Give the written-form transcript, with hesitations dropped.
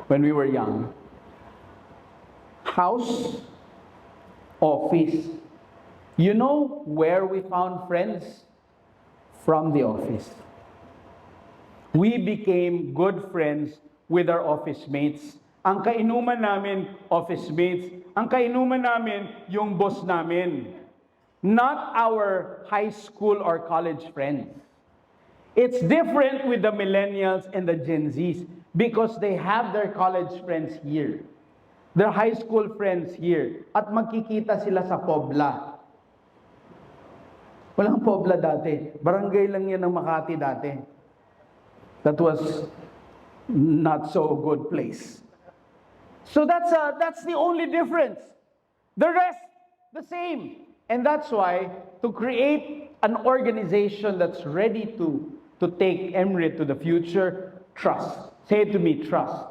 when we were young. House, office. You know where we found friends? From the office. We became good friends with our office mates. Ang kainuman namin, office mates. Ang kainuman namin, yung boss namin. Not our high school or college friends. It's different with the millennials and the Gen Zs because they have their college friends here. Their high school friends here. At magkikita sila sa Pobla. Walang Pobla dati. Barangay lang yan ng Makati dati. That was not so good place. So that's the only difference. The rest, the same. And that's why, to create an organization that's ready to take Emirates to the future, trust. Say it to me, trust.